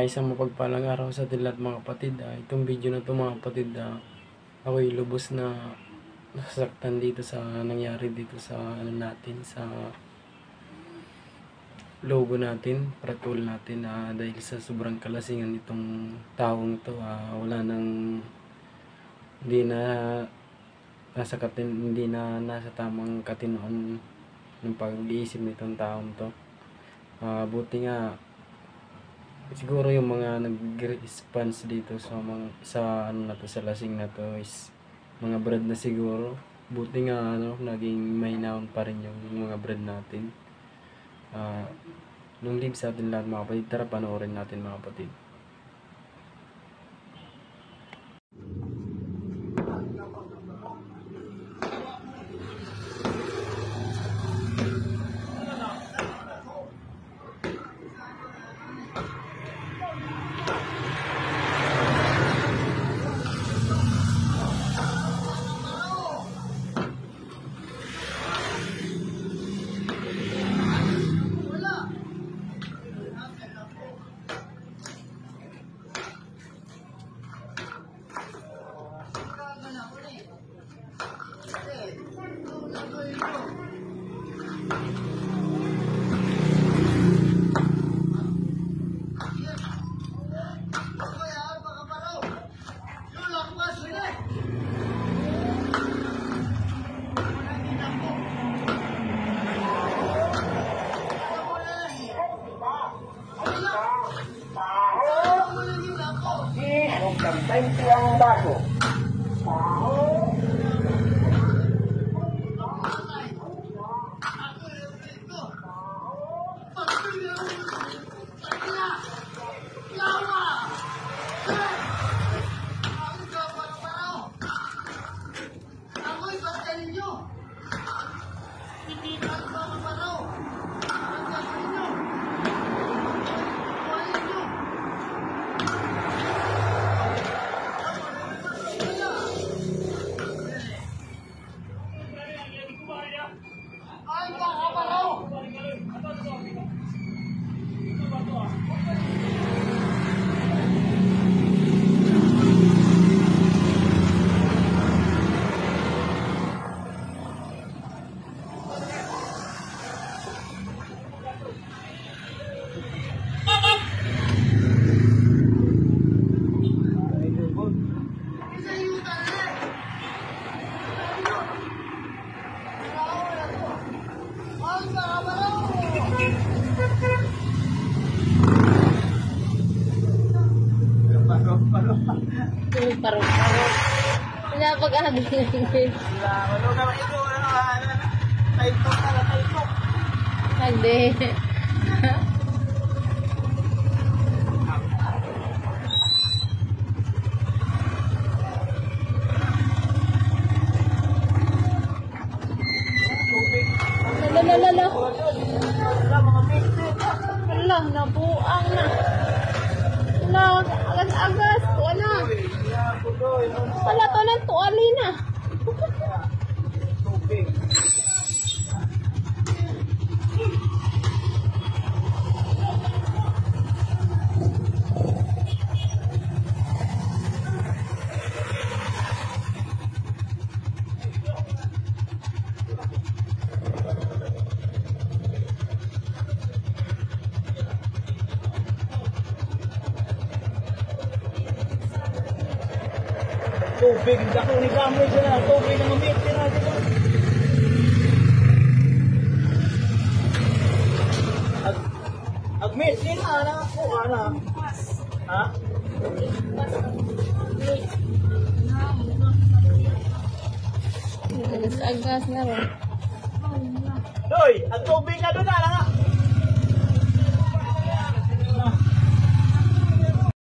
Isang mapagpalang araw sa atin lahat mga kapatid. Itong video na ito mga kapatid, ako'y lubos na nasasaktan dito sa nangyari dito sa natin, sa logo natin, pratul natin, dahil sa sobrang kalasingan nitong taong to. Wala nang, hindi na nasa tamang katinoan ng pag-iisip nitong taong to. Buti nga siguro yung mga nag-response dito sa sa lasing na to is mga brad na siguro. Buti nga naging mahinaon pa rin yung mga brad natin. Nung live sa atin lahat mga kapatid, tara panoorin natin mga kapatid. Yang bago. Parang pinapag-ahagi ngayon. Hindi. Lala. Wala, nabuang na. Wala, agas-agas. Wala. Wala to ng tuwali na. Tubig, ako ni kamoy dyan, tubig na mamit din natin. Agmit din, anak po, anak. Ha? Agas na rin. Doy, ang tubig na doon, anak.